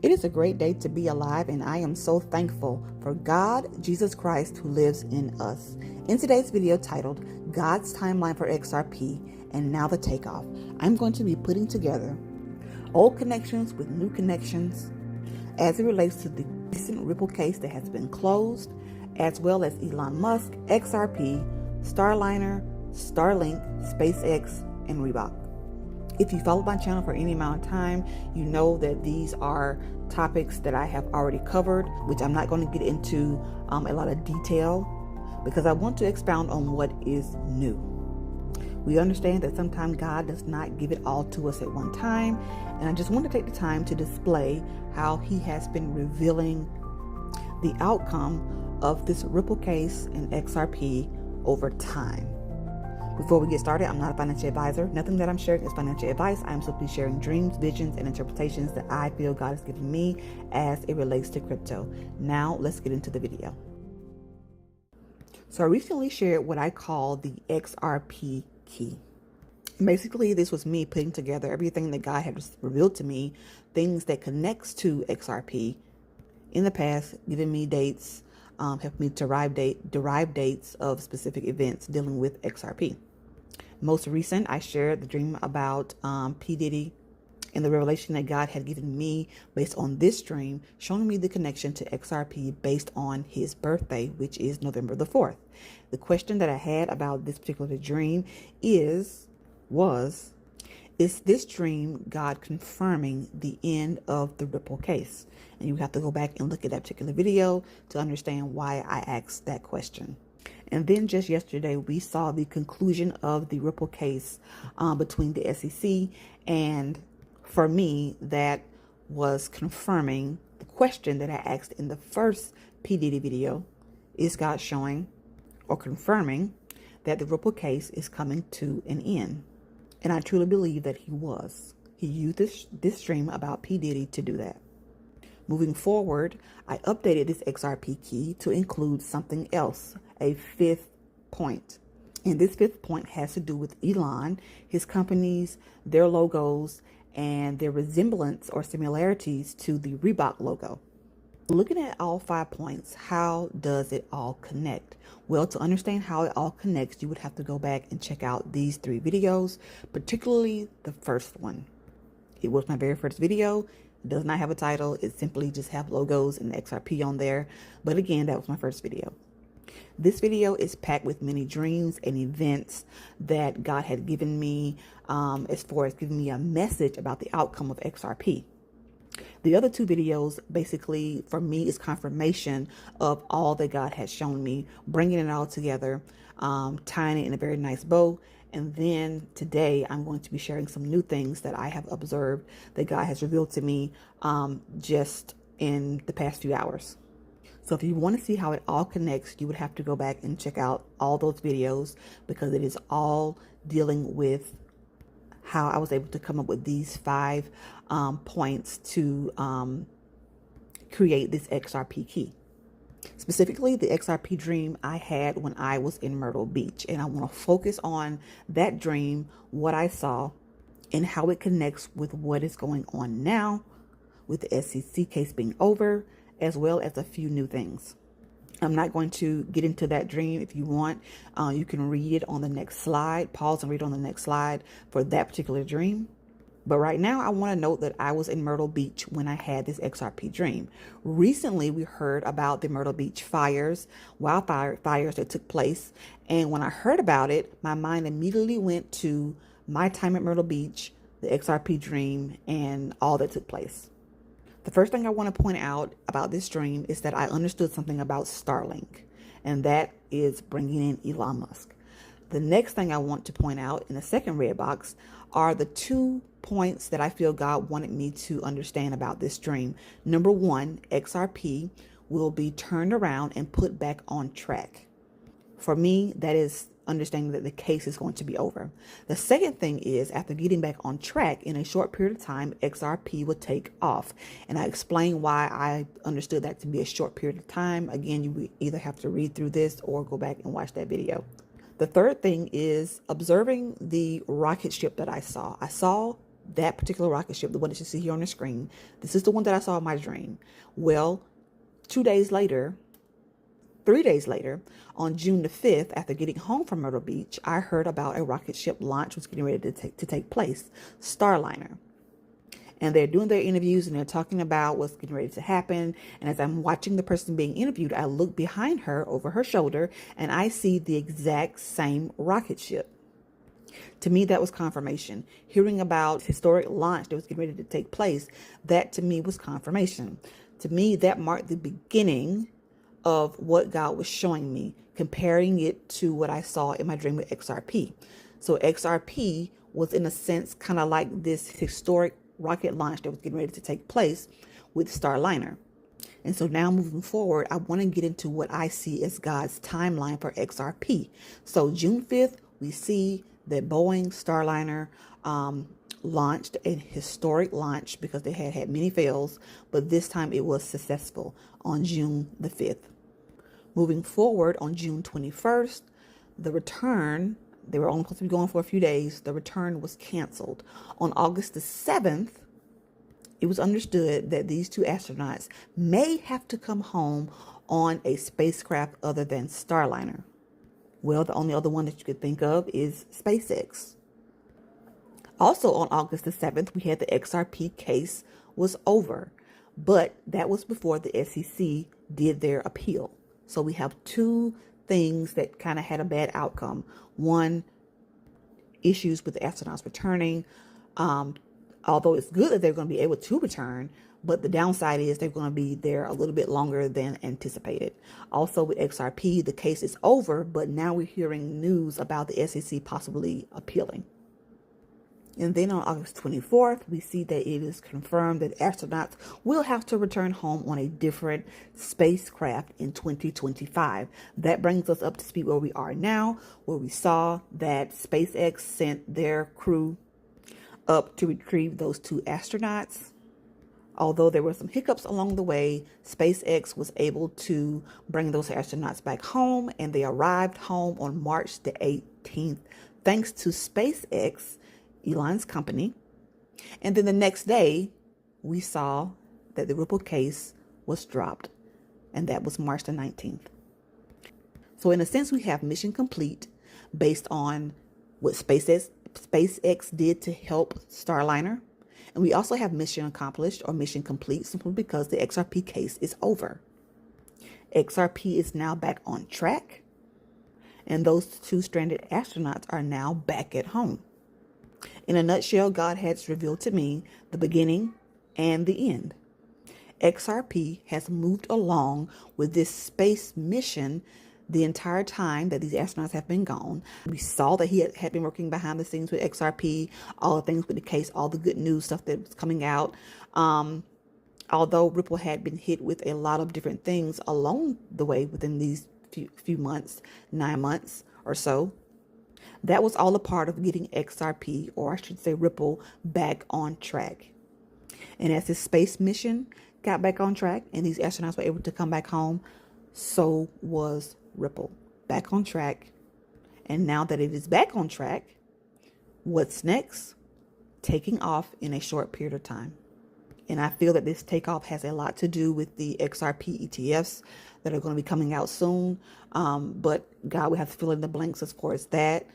It is a great day to be alive, and I am so thankful for God, Jesus Christ, who lives in us. In today's video titled, God's Timeline for XRP and Now the Takeoff, I'm going to be putting together old connections with new connections as it relates to the recent Ripple case that has been closed, as well as Elon Musk, XRP, Starliner, Starlink, SpaceX, and Reebok. If you follow my channel for any amount of time, you know that these are topics that I have already covered, which I'm not going to get into a lot of detail because I want to expound on what is new. We understand that sometimes God does not give it all to us at one time, and I just want to take the time to display how He has been revealing the outcome of this Ripple case and XRP over time. Before we get started, I'm not a financial advisor. Nothing that I'm sharing is financial advice. I am simply sharing dreams, visions, and interpretations that I feel God has given me as it relates to crypto. Now, let's get into the video. So I recently shared what I call the XRP key. Basically, this was me putting together everything that God had revealed to me, things that connects to XRP in the past, giving me dates, helped me derive dates of specific events dealing with XRP. Most recent, I shared the dream about P. Diddy and the revelation that God had given me based on this dream, showing me the connection to XRP based on his birthday, which is November the 4th. The question that I had about this particular dream was this dream God confirming the end of the Ripple case? And you have to go back and look at that particular video to understand why I asked that question. And then just yesterday, we saw the conclusion of the Ripple case between the SEC. And for me, that was confirming the question that I asked in the first P. Diddy video. Is God showing or confirming that the Ripple case is coming to an end? And I truly believe that he was. He used this dream about P. Diddy to do that. Moving forward, I updated this XRP key to include something else, a fifth point. And this fifth point has to do with Elon, his companies, their logos, and their resemblance or similarities to the Reebok logo. Looking at all 5 points, how does it all connect? Well, to understand how it all connects, you would have to go back and check out these 3 videos, particularly the first one. It was my very first video. It does not have a title. It simply just have logos and XRP on there. But again, that was my first video. This video is packed with many dreams and events that God had given me as far as giving me a message about the outcome of XRP. The other 2 videos basically for me is confirmation of all that God has shown me, bringing it all together, tying it in a very nice bow. And then today I'm going to be sharing some new things that I have observed that God has revealed to me just in the past few hours. So if you want to see how it all connects, you would have to go back and check out all those videos because it is all dealing with how I was able to come up with these 5 points to create this XRP key. Specifically, the XRP dream I had when I was in Myrtle Beach. And I want to focus on that dream, what I saw, and how it connects with what is going on now with the SEC case being over, as well as a few new things. I'm not going to get into that dream. If you want, you can read it on the next slide. Pause and read on the next slide for that particular dream. But right now, I want to note that I was in Myrtle Beach when I had this XRP dream. Recently, we heard about the Myrtle Beach wildfire fires that took place. And when I heard about it, my mind immediately went to my time at Myrtle Beach, the XRP dream, and all that took place. The first thing I want to point out about this dream is that I understood something about Starlink, and that is bringing in Elon Musk. The next thing I want to point out in the second red box are the 2 points that I feel God wanted me to understand about this dream. Number 1, XRP will be turned around and put back on track. For me, that is understanding that the case is going to be over. The second thing is, after getting back on track in a short period of time, XRP will take off. And I explain why I understood that to be a short period of time. Again, you either have to read through this or go back and watch that video. The third thing is observing the rocket ship that I saw. I saw that particular rocket ship, the one that you see here on the screen, this is the one that I saw in my dream. Well, 2 days later, 3 days later, on June the 5th, after getting home from Myrtle Beach, I heard about a rocket ship launch was getting ready to take place, Starliner. And they're doing their interviews and they're talking about what's getting ready to happen. And as I'm watching the person being interviewed, I look behind her over her shoulder and I see the exact same rocket ship. To me, that was confirmation. Hearing about historic launch that was getting ready to take place, that to me was confirmation. To me, that marked the beginning of what God was showing me, comparing it to what I saw in my dream with XRP. So XRP was, in a sense, kind of like this historic rocket launch that was getting ready to take place with Starliner. And so now moving forward, I want to get into what I see as God's timeline for XRP. So June 5th, we see that Boeing Starliner launched a historic launch because they had many fails, but this time it was successful on June the 5th. Moving forward on June 21st, the return, they were only supposed to be going for a few days, the return was canceled. On August the 7th, it was understood that these two astronauts may have to come home on a spacecraft other than Starliner. Well, the only other one that you could think of is SpaceX. Also on August the 7th, we had the XRP case was over, but that was before the SEC did their appeal. So we have two things that kind of had a bad outcome. One, issues with the astronauts returning. Although it's good that they're going to be able to return, but the downside is they're going to be there a little bit longer than anticipated. Also with XRP, the case is over, but now we're hearing news about the SEC possibly appealing. And then on August 24th, we see that it is confirmed that astronauts will have to return home on a different spacecraft in 2025. That brings us up to speed where we are now, where we saw that SpaceX sent their crew up to retrieve those two astronauts. Although there were some hiccups along the way, SpaceX was able to bring those astronauts back home, and they arrived home on March the 18th, thanks to SpaceX, Elon's company. And then the next day, we saw that the Ripple case was dropped, and that was March the 19th. So in a sense, we have mission complete based on what SpaceX did to help Starliner. And we also have mission accomplished or mission complete simply because the XRP case is over. XRP is now back on track, and those two stranded astronauts are now back at home. In a nutshell, God has revealed to me the beginning and the end. XRP has moved along with this space mission the entire time that these astronauts have been gone. We saw that he had been working behind the scenes with XRP, all the things with the case, all the good news stuff that was coming out. Although Ripple had been hit with a lot of different things along the way within these few months, 9 months or so, that was all a part of getting XRP, or I should say Ripple, back on track. And as this space mission got back on track and these astronauts were able to come back home, so was Ripple back on track. And now that it is back on track, what's next? Taking off in a short period of time. And I feel that this takeoff has a lot to do with the XRP ETFs that are going to be coming out soon. But God, we have to fill in the blanks as far as that.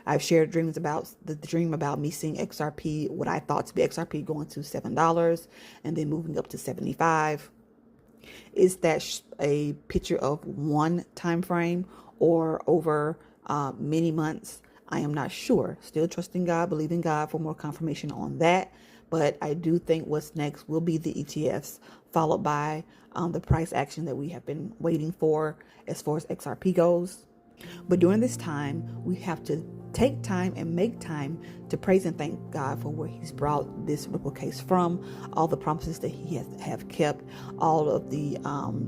I've shared dreams about the dream about me seeing XRP, what I thought to be XRP, going to $7 and then moving up to 75. Is that a picture of one time frame or over many months? I am not sure. Still trusting God, believing God for more confirmation on that. But I do think what's next will be the ETFs, followed by the price action that we have been waiting for as far as XRP goes. But during this time, we have to take time and make time to praise and thank God for where He's brought this Ripple case from, all the promises that He have kept, all of the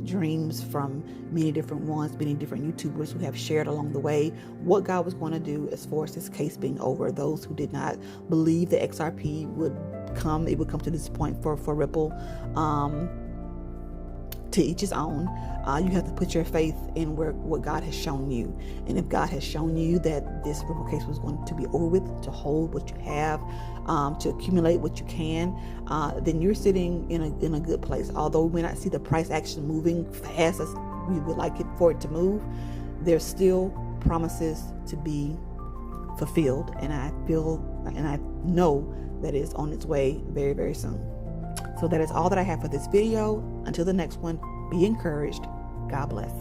dreams from many different ones, many different YouTubers who have shared along the way what God was going to do as far as this case being over. Those who did not believe that XRP would come, it would come to this point for Ripple. to each his own. You have to put your faith in what God has shown you. And if God has shown you that this ripple case was going to be over with, to hold what you have, to accumulate what you can, then you're sitting in a good place. Although we may not see the price action moving fast as we would like it for it to move, there's still promises to be fulfilled. And I know that it's on its way very, very soon. So that is all that I have for this video. Until the next one, be encouraged. God bless.